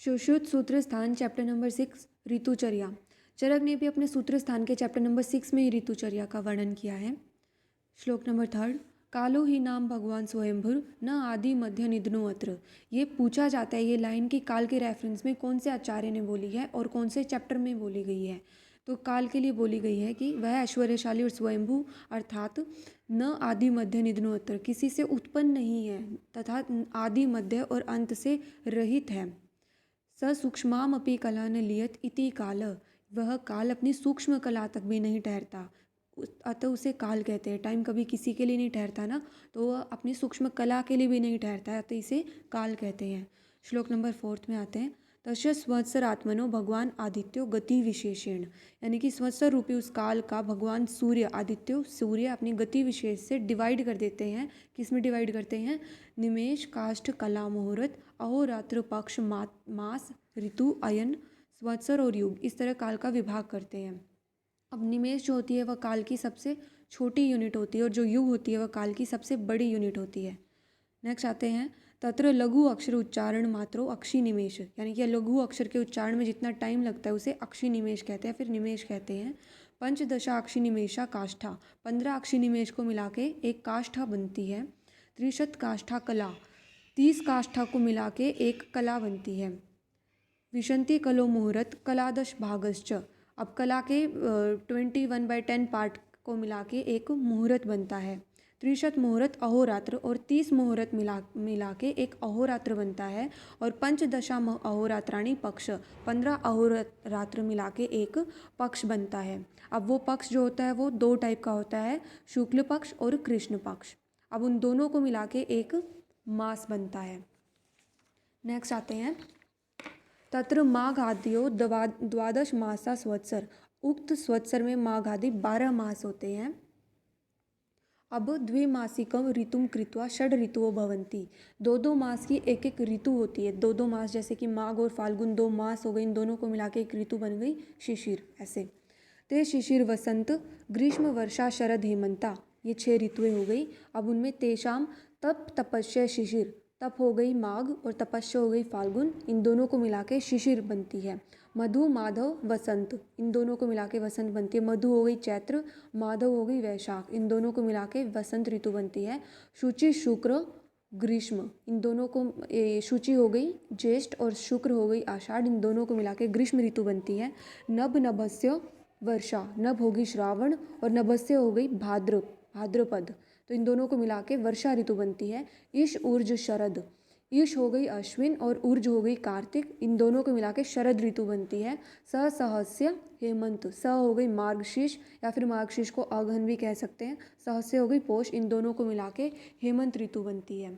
सुश्रुत सूत्र स्थान chapter number 6 ऋतुचर्या। चरक ने भी अपने सूत्र स्थान के चैप्टर नंबर 6 में ही ऋतुचर्या का वर्णन किया है। श्लोक नंबर 3 कालो ही नाम भगवान स्वयंभुर न आदि मध्य निधनो अत्र। ये पूछा जाता है ये लाइन कि काल के रेफरेंस में कौन से आचार्य ने बोली है और कौन से चैप्टर में बोली गई है। तो काल के लिए बोली गई है कि वह ऐश्वर्यशाली और स्वयंभू अर्थात न आदि मध्य निधनो अत्र, किसी से उत्पन्न नहीं है तथा आदि मध्य और अंत से रहित है। स सूक्ष्मामपि कला न लियत इति काल, वह काल अपनी सूक्ष्म कला तक भी नहीं ठहरता, अतः उसे काल कहते हैं। टाइम कभी किसी के लिए नहीं ठहरता ना, तो वह अपनी सूक्ष्म कला के लिए भी नहीं ठहरता है, अतः इसे काल कहते हैं। श्लोक नंबर 4 में आते हैं तस्य संवत्सर आत्मनो भगवान आदित्यो गति विशेषेण, यानी कि संवत्सर रूपी उस काल का भगवान सूर्य आदित्यो सूर्य अपनी गति विशेष से डिवाइड कर देते हैं। किस में डिवाइड करते हैं? निमेष काष्ठ कला मुहूर्त अहोरात्र पक्ष मास ऋतु अयन संवत्सर और युग, इस तरह काल का विभाग करते हैं। अब निमेष जो होती है वह काल की सबसे छोटी यूनिट होती है और जो युग होती है वह काल की सबसे बड़ी यूनिट होती है। नेक्स्ट आते हैं तत्र लघु अक्षर उच्चारण मात्रो अक्षी निमेष, यानी कि लघु अक्षर के उच्चारण में जितना टाइम लगता है उसे अक्षी निमेष कहते हैं, फिर निमेष कहते हैं। पंचदशा अक्षी निमेषा काष्ठा, 15 अक्षी निमेष को मिला के एक काष्ठा बनती है। त्रिशत काष्ठा कला, 30 काष्ठा को मिला के एक कला बनती है। विशंति कलो मुहूर्त कलादश भागश्च, अब कला के 21/10 पार्ट को मिला के एक मुहूर्त बनता है। त्रिशत मुहूर्त अहोरात्र, और 30 मुहूर्त मिला के एक अहोरात्र बनता है। और पंचदशा अहोरात्राणी पक्ष, 15 अहोरात्र मिला के एक पक्ष बनता है। अब वो पक्ष जो होता है वो 2 टाइप का होता है, शुक्ल पक्ष और कृष्ण पक्ष। अब उन दोनों को मिला के एक मास बनता है। नेक्स्ट आते हैं तत्र माघ आद्यो द्वादश मासा संवत्सर, उक्त संवत्सर में माघ आदि 12 मास होते हैं। अब द्विमासिकम ऋतुम कृत्वा षड ऋतुओं भवन्ति, 2-2 मास की एक एक ऋतु होती है। 2-2 मास, जैसे कि माघ और फाल्गुन 2 मास हो गए, इन दोनों को मिला के एक ऋतु बन गई शिशिर। ऐसे ते शिशिर वसंत ग्रीष्म वर्षा शरद हेमंता, ये 6 ऋतुएं हो गई। अब उनमें तेषाम तप तपस्या शिशिर, तप हो गई माघ और तपस्या हो गई फाल्गुन, इन दोनों को मिला के शिशिर बनती है। मधु माधव वसंत, इन दोनों को मिला के वसंत बनती है। मधु हो गई चैत्र, माधव हो गई वैशाख, इन दोनों को मिला के वसंत ऋतु बनती है। शुचि शुक्र ग्रीष्म, इन दोनों को शुचि हो गई ज्येष्ठ और शुक्र हो गई आषाढ़, इन दोनों को मिला के ग्रीष्म ऋतु बनती है। नभ नभस्य वर्षा, नभ होगी श्रावण और नभस्य हो गई भाद्रपद, तो इन दोनों को मिला के वर्षा ऋतु बनती है। ईश ऊर्ज शरद, ईश हो गई अश्विन और ऊर्ज हो गई कार्तिक, इन दोनों को मिला के शरद ऋतु बनती है। सहस्य हेमंत, स हो गई मार्गशीर्ष या फिर मार्गशीर्ष को अगहन भी कह सकते हैं। सहस्य हो गई पोष, इन दोनों को मिला के हेमंत ऋतु बनती है।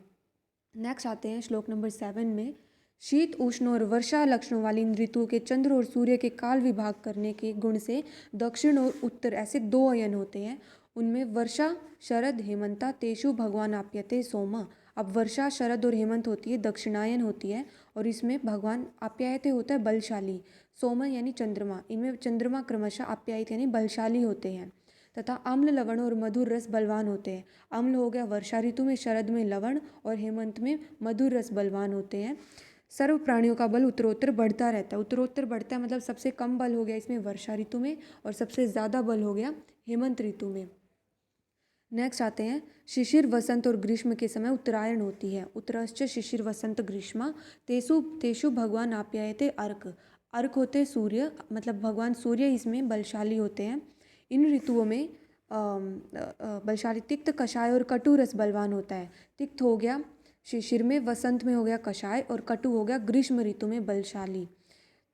नेक्स्ट आते हैं श्लोक नंबर 7 में शीत उष्ण और वर्षा लक्षणों वाली इन ऋतुओं के चंद्र और सूर्य के काल विभाग करने के गुण से दक्षिण और उत्तर ऐसे 2 अयन होते हैं। उनमें वर्षा शरद हेमंता तेषु भगवान आप्यते सोमा, अब वर्षा शरद और हेमंत होती है, दक्षिणायन होती है और इसमें भगवान आप्यायते होता है बलशाली। सोम यानी चंद्रमा, इनमें चंद्रमा क्रमशः आप्यायित यानी बलशाली होते हैं। तथा अम्ल लवण और मधुर रस बलवान होते हैं। अम्ल हो गया वर्षा ऋतु में, शरद में लवण और हेमंत में मधुर रस बलवान होते हैं। सर्व प्राणियों का बल उत्तरोत्तर बढ़ता रहता है, उत्तरोत्तर बढ़ता है मतलब सबसे कम बल हो गया इसमें वर्षा ऋतु में और सबसे ज़्यादा बल हो गया हेमंत ऋतु में। नेक्स्ट आते हैं शिशिर वसंत और ग्रीष्म के समय उत्तरायण होती है। उत्तरश्च शिशिर वसंत ग्रीष्मा तेषु तेषु भगवान आप्यायते अर्क, अर्क होते सूर्य, मतलब भगवान सूर्य इसमें बलशाली होते हैं। इन ऋतुओं में बलशाली तिक्त कषाय और कटु रस बलवान होता है। तिक्त हो गया शिशिर में, वसंत में हो गया कषाय और कटु हो गया ग्रीष्म ऋतु में बलशाली।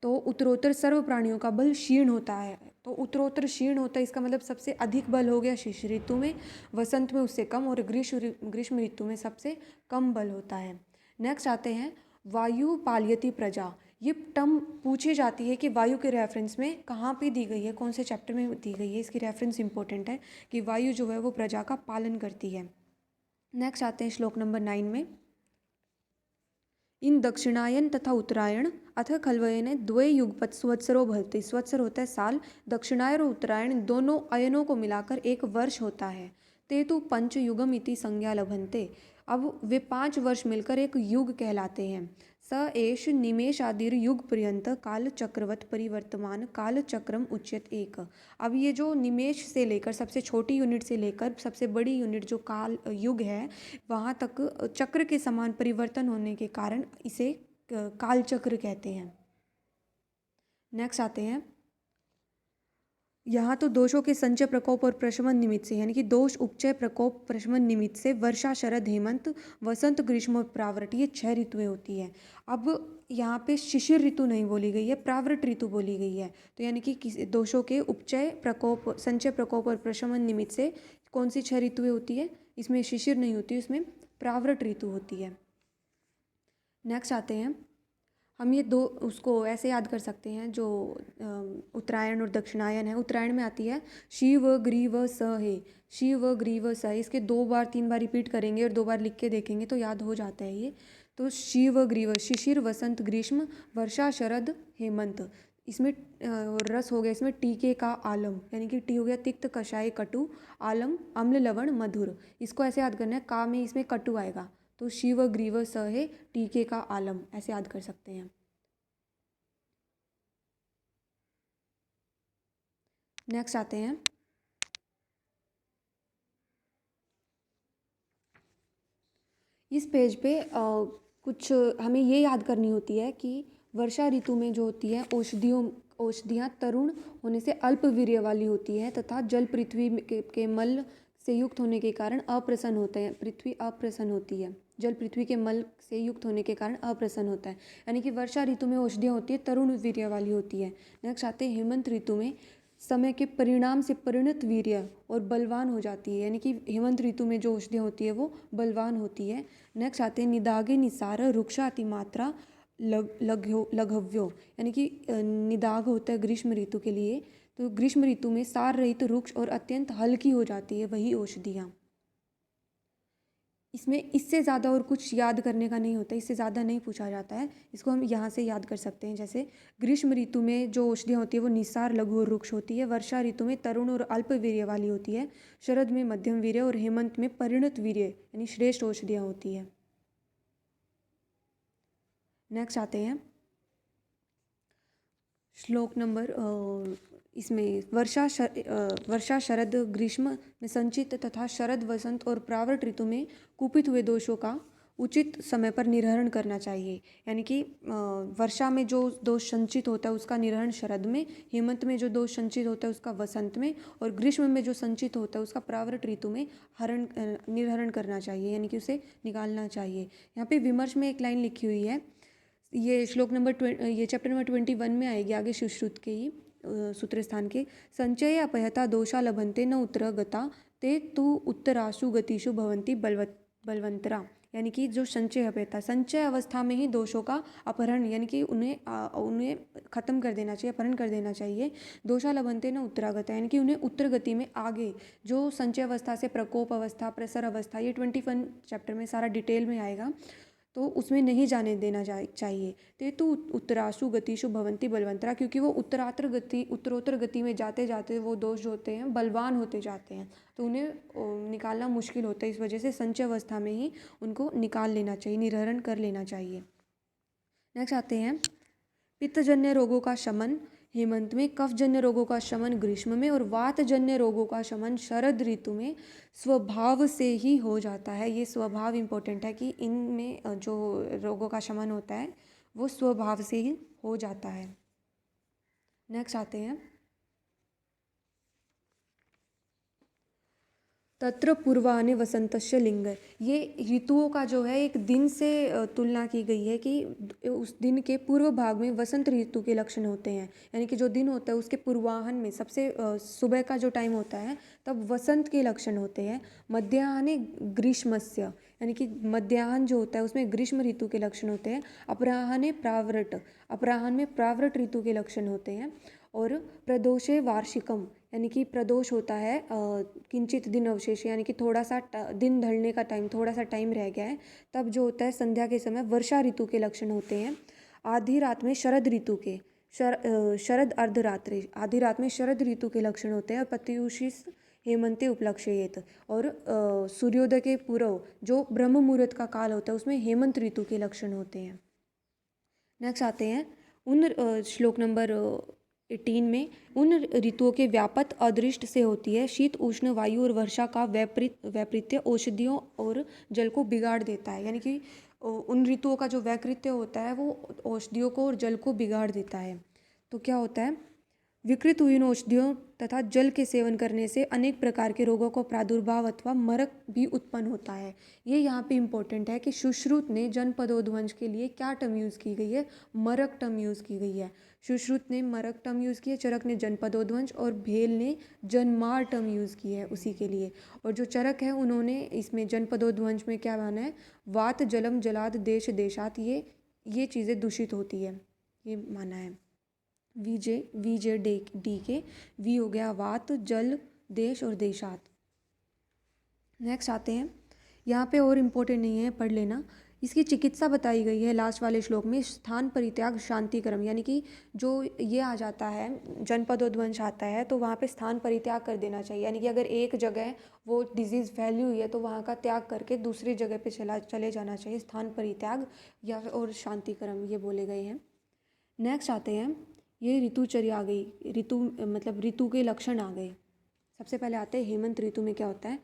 तो उत्तरोत्तर सर्व प्राणियों का बल क्षीण होता है, तो उत्तरोत्तर क्षीण होता है इसका मतलब सबसे अधिक बल हो गया शिशिर ऋतु में, वसंत में उससे कम और ग्रीष्म ऋतु में सबसे कम बल होता है। नेक्स्ट आते हैं वायु पालयति प्रजा, ये टर्म पूछी जाती है कि वायु के रेफरेंस में कहाँ पे दी गई है, कौन से चैप्टर में दी गई है, इसकी रेफरेंस इंपॉर्टेंट है कि वायु जो है वो प्रजा का पालन करती है। नेक्स्ट आते हैं श्लोक नंबर 9 में इन दक्षिणायन तथा उत्तरायण अथ खल्वयने द्वे युगपत् संवत्सरो भवति, संवत्सर होता है साल, दक्षिणायन और उत्तरायण दोनों अयनों को मिलाकर एक वर्ष होता है। ते तु पंच युगम इति संज्ञा लभन्ते, अब वे 5 वर्ष मिलकर एक युग कहलाते हैं। स एष निमेषादिर युग पर्यंत काल चक्रवत परिवर्तमान काल चक्रम उच्यत एक। अब ये जो निमेष से लेकर सबसे छोटी यूनिट से लेकर सबसे बड़ी यूनिट जो काल युग है वहाँ तक चक्र के समान परिवर्तन होने के कारण इसे काल चक्र कहते हैं। नेक्स्ट आते हैं, यहाँ तो दोषों के संचय प्रकोप और प्रशमन निमित्त से, यानी कि दोष उपचय प्रकोप प्रशमन निमित्त से वर्षा शरद हेमंत वसंत ग्रीष्म और प्रावृट ये 6 ऋतुएं होती है। अब यहाँ पे शिशिर ऋतु नहीं बोली गई है, प्रावृट ऋतु बोली गई है। तो यानी कि दोषों के उपचय प्रकोप संचय प्रकोप और प्रशमन निमित्त से कौन सी 6 ऋतुएं होती है? इसमें शिशिर नहीं होती, इसमें प्रावृट ऋतु होती है। नेक्स्ट आते हैं, हम ये दो उसको ऐसे याद कर सकते हैं जो उत्तरायण और दक्षिणायन है। उत्तरायण में आती है शिव ग्रीव स है, शिव ग्रीव स, इसके 2 बार 3 बार रिपीट करेंगे और 2 बार लिख के देखेंगे तो याद हो जाता है ये। तो शिव ग्रीव शिशिर वसंत ग्रीष्म वर्षा शरद हेमंत। इसमें रस हो गया इसमें टीके का आलम, यानी कि टी हो गया तिक्त कषाय कटु, आलम अम्ल लवण मधुर। इसको ऐसे याद करना है, का में इसमें कटु आएगा तो शिव ग्रीव स है टीके का आलम, ऐसे याद कर सकते हैं। नेक्स्ट आते हैं, इस पेज पे कुछ हमें ये याद करनी होती है कि वर्षा ऋतु में जो होती है औषधियाँ तरुण होने से अल्प वीर्य वाली होती है तथा जल पृथ्वी के मल से युक्त होने के कारण अप्रसन्न होते हैं। पृथ्वी अप्रसन्न होती है, जल पृथ्वी के मल से युक्त होने के कारण अप्रसन्न होता है। यानी कि वर्षा ऋतु में औषधियाँ होती है तरुण वीर्य वाली होती है। नेक्स्ट आते हैं हेमंत ऋतु में समय के परिणाम से परिणत वीर्य और बलवान हो जाती है, यानी कि हेमंत ऋतु में जो औषधियाँ होती है वो बलवान होती है। नेक्स्ट आते हैं निदागे निसार रुक्षाति मात्रा लघव्यो, यानी कि निदाग होता है ग्रीष्म ऋतु के लिए, तो ग्रीष्म ऋतु में सार रहित रुक्ष और अत्यंत हल्की हो जाती है वही औषधियाँ। इसमें इससे ज़्यादा और कुछ याद करने का नहीं होता, इससे ज़्यादा नहीं पूछा जाता है। इसको हम यहाँ से याद कर सकते हैं, जैसे ग्रीष्म ऋतु में जो औषधियाँ होती है वो निसार लघु और रुक्ष होती है, वर्षा ऋतु में तरुण और अल्प वीर्य वाली होती है, शरद में मध्यम वीर्य और हेमंत में परिणत वीर्य यानी श्रेष्ठ औषधियाँ होती है। नेक्स्ट आते हैं श्लोक नंबर इसमें वर्षा शरद ग्रीष्म में संचित तथा शरद वसंत और प्रावृट ऋतु में कुपित हुए दोषों का उचित समय पर निर्हरण करना चाहिए। यानी कि वर्षा में जो दोष संचित होता है उसका निर्हरण शरद में, हेमंत में जो दोष संचित होता है उसका वसंत में, और ग्रीष्म में जो संचित होता है उसका प्रावृट ऋतु में निर्हरण करना चाहिए, यानी कि उसे निकालना चाहिए। यहाँ पे विमर्श में एक लाइन लिखी हुई है, ये श्लोक नंबर ये चैप्टर नंबर 21 में आएगी आगे शिवश्रुत के ही सूत्र स्थान के। संचय अपहता दोषा लभन्ते न उत्तरगता ते तु उत्तरासु गतिषु भवन्ति बलवंतरा। यानी कि जो संचय अपहता, संचय अवस्था में ही दोषों का अपहरण यानी कि उन्हें खत्म कर देना चाहिए, अपहरण कर देना चाहिए। दोषा लभन्ते न उत्तरागता, यानी कि उन्हें उत्तर गति में आगे जो संचय अवस्था से प्रकोप अवस्था प्रसर अवस्था, ये 21 चैप्टर में सारा डिटेल में आएगा, तो उसमें नहीं जाने देना चाहिए। ते तो उत्तरासु गतिषु भवन्ति बलवंतरा, क्योंकि वो उत्तरोत्तर गति में जाते जाते वो दोष जो होते हैं बलवान होते जाते हैं, तो उन्हें निकालना मुश्किल होता है। इस वजह से संचय अवस्था में ही उनको निकाल लेना चाहिए, निर्हरण कर लेना चाहिए। नेक्स्ट आते हैं पित्तजन्य रोगों का शमन हेमंत में, कफजन्य रोगों का शमन ग्रीष्म में और वातजन्य रोगों का शमन शरद ऋतु में स्वभाव से ही हो जाता है। ये स्वभाव इम्पोर्टेंट है कि इनमें जो रोगों का शमन होता है वो स्वभाव से ही हो जाता है। नेक्स्ट आते हैं तत्र पूर्वाने वसंतस्य लिंग। ये ऋतुओं का जो है एक दिन से तुलना की गई है कि उस दिन के पूर्व भाग में वसंत ऋतु के लक्षण होते हैं, यानी कि जो दिन होता है उसके पूर्वाहन में सबसे सुबह का जो टाइम होता है तब वसंत के लक्षण होते हैं। मध्याह्ने ग्रीष्मस्य, यानी कि मध्याह्न जो होता है उसमें ग्रीष्म ऋतु के लक्षण होते हैं। अपराह्ने प्रावृट, अपराह्न में प्रावृट ऋतु के लक्षण होते हैं। और प्रदोषे वार्षिकम, यानी कि प्रदोष होता है किंचित दिन अवशेष, यानी कि थोड़ा सा दिन ढलने का टाइम, थोड़ा सा टाइम रह गया है, तब जो होता है संध्या के समय वर्षा ऋतु के लक्षण होते हैं। आधी रात में शरद ऋतु के शरद अर्धरात्रि, आधी रात में शरद ऋतु के लक्षण होते हैं। और प्रत्यूषित हेमंते उपलक्ष्येत। और सूर्योदय के पूर्व जो ब्रह्म मुहूर्त का काल होता है उसमें हेमंत ऋतु के लक्षण होते हैं। नेक्स्ट आते हैं उन श्लोक नंबर 18 में उन ऋतुओं के व्यापक अदृष्ट से होती है। शीत उष्ण वायु और वर्षा का वैपरीत्य औषधियों और जल को बिगाड़ देता है, यानी कि उन ऋतुओं का जो वैपरीत्य होता है वो औषधियों को और जल को बिगाड़ देता है। तो क्या होता है, विकृत हुई इन औषधियों तथा जल के सेवन करने से अनेक प्रकार के रोगों का प्रादुर्भाव अथवा मरक भी उत्पन्न होता है। ये यहाँ पे इम्पोर्टेंट है कि सुश्रुत ने जनपदोध्वंस के लिए क्या टर्म यूज़ की गई है, मरक टर्म यूज़ की गई है। सुश्रुत ने मरक टर्म यूज़ की है, चरक ने जनपदोध्वंस और भेल ने जनमार टर्म यूज़ की है उसी के लिए। और जो चरक है उन्होंने इसमें जनपदोध्वंस में क्या माना है, वात जलम जलाद देश देशात, ये चीज़ें दूषित होती है, ये माना है। वीजे डी के वी हो गया वात जल देश और देशात। नेक्स्ट आते हैं, यहाँ पे और इम्पोर्टेंट नहीं है, पढ़ लेना। इसकी चिकित्सा बताई गई है लास्ट वाले श्लोक में। स्थान परित्याग शांति क्रम, यानी कि जो ये आ जाता है जनपदोध्वंस आता है तो वहाँ पे स्थान परित्याग कर देना चाहिए, यानी कि अगर एक जगह वो डिजीज़ फैली हुई है तो वहाँ का त्याग करके दूसरी जगह पे चले जाना चाहिए। स्थान परित्याग या और शांति क्रम ये बोले गए हैं। नेक्स्ट आते हैं, ये ऋतुचर्या आ गई, मतलब ऋतु के लक्षण आ गए। सबसे पहले आते हैं हेमंत ऋतु में क्या होता है,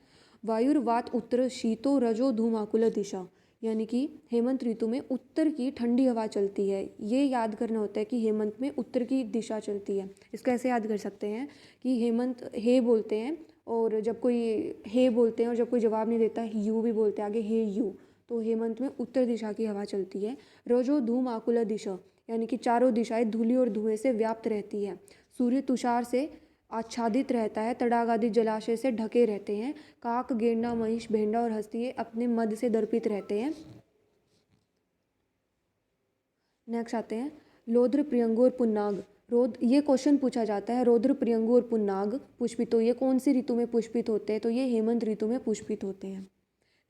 वायुर्वात उत्तर शीतो रजो धूमाकुल दिशा, यानी कि हेमंत ऋतु में उत्तर की ठंडी हवा चलती है। ये याद करना होता है कि हेमंत में उत्तर की दिशा चलती है। इसको ऐसे याद कर सकते हैं कि हेमंत हे बोलते हैं और जब कोई हे बोलते हैं और जब कोई जवाब नहीं देता यू भी बोलते हैं आगे, हे यू। तो हेमंत में उत्तर दिशा की हवा चलती है। रजो धूम आकुल दिशा, यानी कि चारों दिशाएं धूलि और धुएं से व्याप्त रहती है। सूर्य तुषार से आच्छादित रहता है, तड़ाग आदि जलाशय से ढके रहते हैं। काक गेंडा महिष भेंडा और हस्ती अपने मद से दर्पित रहते हैं। नेक्स्ट आते हैं रौद्र प्रियंगु और पुन्नाग। ये क्वेश्चन पूछा जाता है, रौद्र प्रियंगु और पुन्नाग पुष्पित, ये कौन सी ऋतु में पुष्पित होते हैं, तो ये हेमंत ऋतु में पुष्पित होते हैं।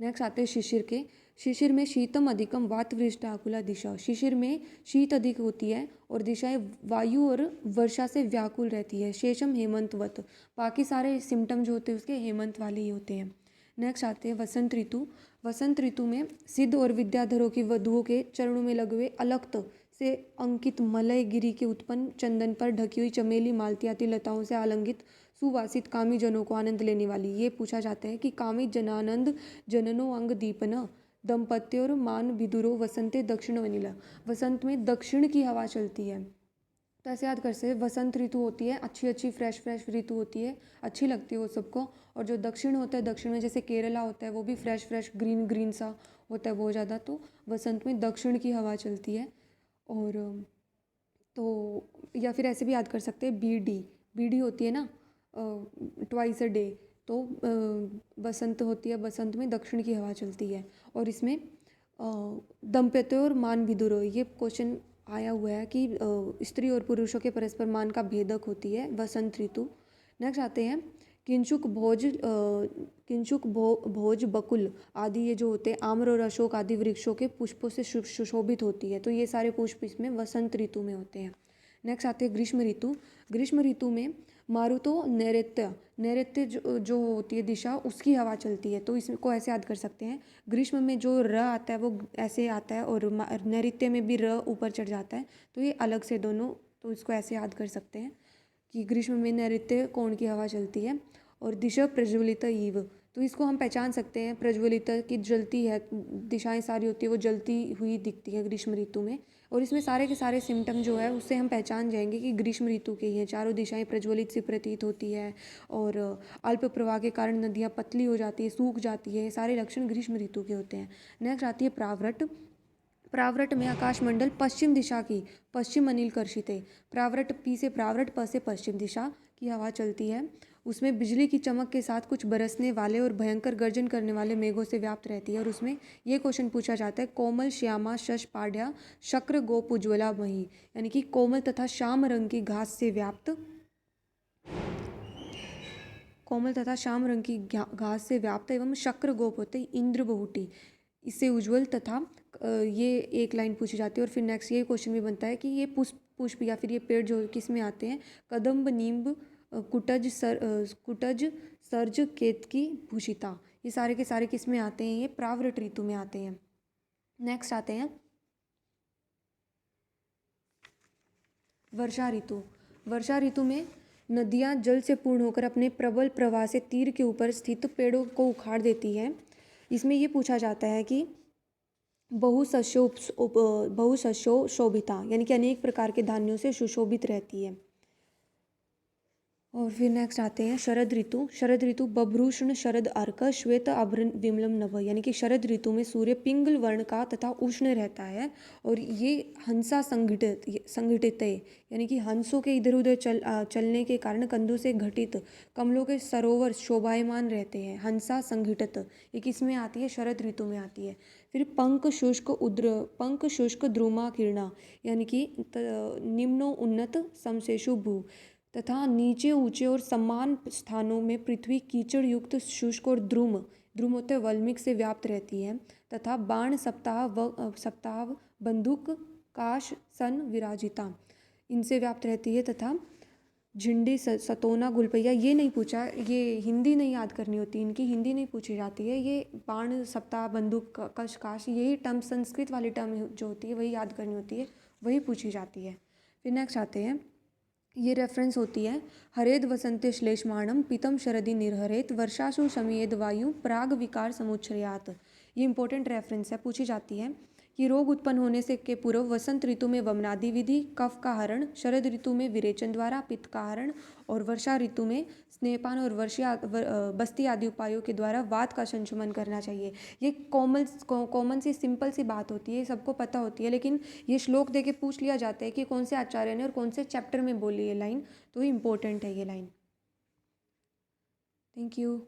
नेक्स्ट आते हैं शिशिर के। शिशिर में शीतम अधिकम वातवृष्ट आकुला दिशा, शिशिर में शीत अधिक होती है और दिशाएं वायु और वर्षा से व्याकुल रहती है। शेषम हेमंतवत, बाकी सारे सिम्टम जो होते हैं उसके हेमंत वाले ही होते हैं। नेक्स्ट आते हैं वसंत ऋतु। वसंत ऋतु में सिद्ध और विद्याधरों की वधुओं के चरणों में लगे हुए अलक्त से अंकित मलय गिरी के उत्पन्न चंदन पर ढकी हुई चमेली मालती आदि लताओं से आलंगित सुवासित कामी जनों को आनंद लेने वाली। ये पूछा जाता है कि कामी जनानंद जननो अंग दीपना दंपत्योर मान विदुरो वसंते दक्षिण वनिला, वसंत में दक्षिण की हवा चलती है। तो ऐसे याद कर सकते हैं, वसंत ऋतु होती है अच्छी फ्रेश ऋतु होती है, अच्छी लगती है वो सबको। और जो दक्षिण होता है, दक्षिण में जैसे केरला होता है वो भी फ्रेश ग्रीन सा होता है बहुत ज़्यादा। तो वसंत में दक्षिण की हवा चलती है। और तो या फिर ऐसे भी याद कर सकते हैं, बीडी होती है ना ट्वाइस अ डे, तो बसंत होती है, बसंत में दक्षिण की हवा चलती है। और इसमें दंपत्य और मान विदुरो, ये क्वेश्चन आया हुआ है कि स्त्री और पुरुषों के परस्पर मान का भेदक होती है वसंत ऋतु। नेक्स्ट आते हैं किंचुक भोज बकुल आदि, ये जो होते हैं आम्र और अशोक आदि वृक्षों के पुष्पों से सुशोभित होती है। तो ये सारे पुष्प इसमें वसंत ऋतु में होते हैं। नेक्स्ट आते हैं ग्रीष्म ऋतु। ग्रीष्म ऋतु में मारुतो नैऋत्य जो होती है दिशा, उसकी हवा चलती है। तो इसको ऐसे याद कर सकते हैं, ग्रीष्म में जो र आता है वो ऐसे आता है और नैऋत्य में भी र ऊपर चढ़ जाता है, तो ये अलग से दोनों। तो इसको ऐसे याद कर सकते हैं कि ग्रीष्म में नैऋत्य कोण की हवा चलती है। और दिशा प्रज्वलित ईव, तो इसको हम पहचान सकते हैं, प्रज्वलित की जलती है, दिशाएं सारी होती है वो जलती हुई दिखती है ग्रीष्म ऋतु में। और इसमें सारे के सारे सिम्टम जो है उससे हम पहचान जाएंगे कि ग्रीष्म ऋतु के ही हैं। चारों दिशाएं प्रज्वलित सी प्रतीत होती है और अल्प प्रवाह के कारण नदियाँ पतली हो जाती है, सूख जाती है, सारे लक्षण ग्रीष्म ऋतु के होते हैं। नेक्स्ट आती है प्रावृट। प्रावृट में आकाशमंडल पश्चिम दिशा की पश्चिम अनिल कर्षित है। प्रावृट पी से प्रावृट, प से पश्चिम दिशा की हवा चलती है। उसमें बिजली की चमक के साथ कुछ बरसने वाले और भयंकर गर्जन करने वाले मेघों से व्याप्त रहती है। और उसमें ये क्वेश्चन पूछा जाता है, कोमल श्यामा शश पाढ़या शक्र गोप उज्ज्वला मही, यानी कि कोमल तथा श्याम रंग की घास से व्याप्त, कोमल तथा श्याम रंग की घास से व्याप्त एवं शक्र गोप होते इंद्र बहुटी, इससे उज्ज्वल तथा ये एक लाइन पूछी जाती है। और फिर नेक्स्ट ये क्वेश्चन भी बनता है कि ये पुष्प या फिर ये पेड़ जो किस में आते हैं, कदम्ब नींब कुटज सर्ज केतकी भूषिता। ये सारे के सारे किस में आते हैं? ये प्रावृट ऋतु में आते हैं। नेक्स्ट आते हैं वर्षा ऋतु। वर्षा ऋतु में नदियाँ जल से पूर्ण होकर अपने प्रबल प्रवाह से तीर के ऊपर स्थित पेड़ों को उखाड़ देती है। इसमें ये पूछा जाता है कि बहुशस्यो शोभिता, यानी कि अनेक प्रकार के धान्यों से सुशोभित रहती है। और फिर नेक्स्ट आते हैं शरद ऋतु। शरद ऋतु बभ्रूषण शरद अर्क श्वेत आभरण विमलम नभ, यानी कि शरद ऋतु में सूर्य पिंगल वर्ण का तथा उष्ण रहता है और ये हंसा संघटित है, यानी कि हंसों के इधर उधर चलने के कारण कंधों से घटित कमलों के सरोवर शोभायमान रहते हैं। हंसा संघटित ये किस में आती है? शरद ऋतु में आती है। फिर पंक शुष्क द्रुमा किरणा, यानी कि निम्नो उन्नत समशेषु भू, तथा नीचे ऊंचे और समान स्थानों में पृथ्वी कीचड़ युक्त शुष्क और ध्रुम होते वल्मिक से व्याप्त रहती है। तथा बाण सप्ताह बंदूक काश सन विराजिता, इनसे व्याप्त रहती है। तथा झिंडी सतोना गुलपैया, ये नहीं पूछा, ये हिंदी नहीं याद करनी होती, इनकी हिंदी नहीं पूछी जाती है। ये बाण सप्ताह बंदूक कश काश, यही टर्म संस्कृत वाली टर्म जो होती है वही याद करनी होती है, वही पूछी जाती है। फिर नेक्स्ट आते हैं, ये रेफरेंस होती है हरेद वसंते श्लेष्माणम पीतम शरदि निर्हरेत वर्षासु शमीयद वायु प्राग विकार समुच्छ्रयात। ये इंपॉर्टेंट रेफरेंस है, पूछी जाती है कि रोग उत्पन्न होने से के पूर्व वसंत ऋतु में वमनादि विधि, कफ का हरण, शरद ऋतु में विरेचन द्वारा पित्त का हरण और वर्षा ऋतु में स्नेहपान और बस्ती आदि उपायों के द्वारा वात का संशमन करना चाहिए। ये कॉमन सी सिंपल सी बात होती है, सबको पता होती है, लेकिन ये श्लोक दे के पूछ लिया जाता है कि कौन से आचार्य ने और कौन से चैप्टर में बोली ये लाइन, तो ये इंपॉर्टेंट है ये लाइन। Thank you.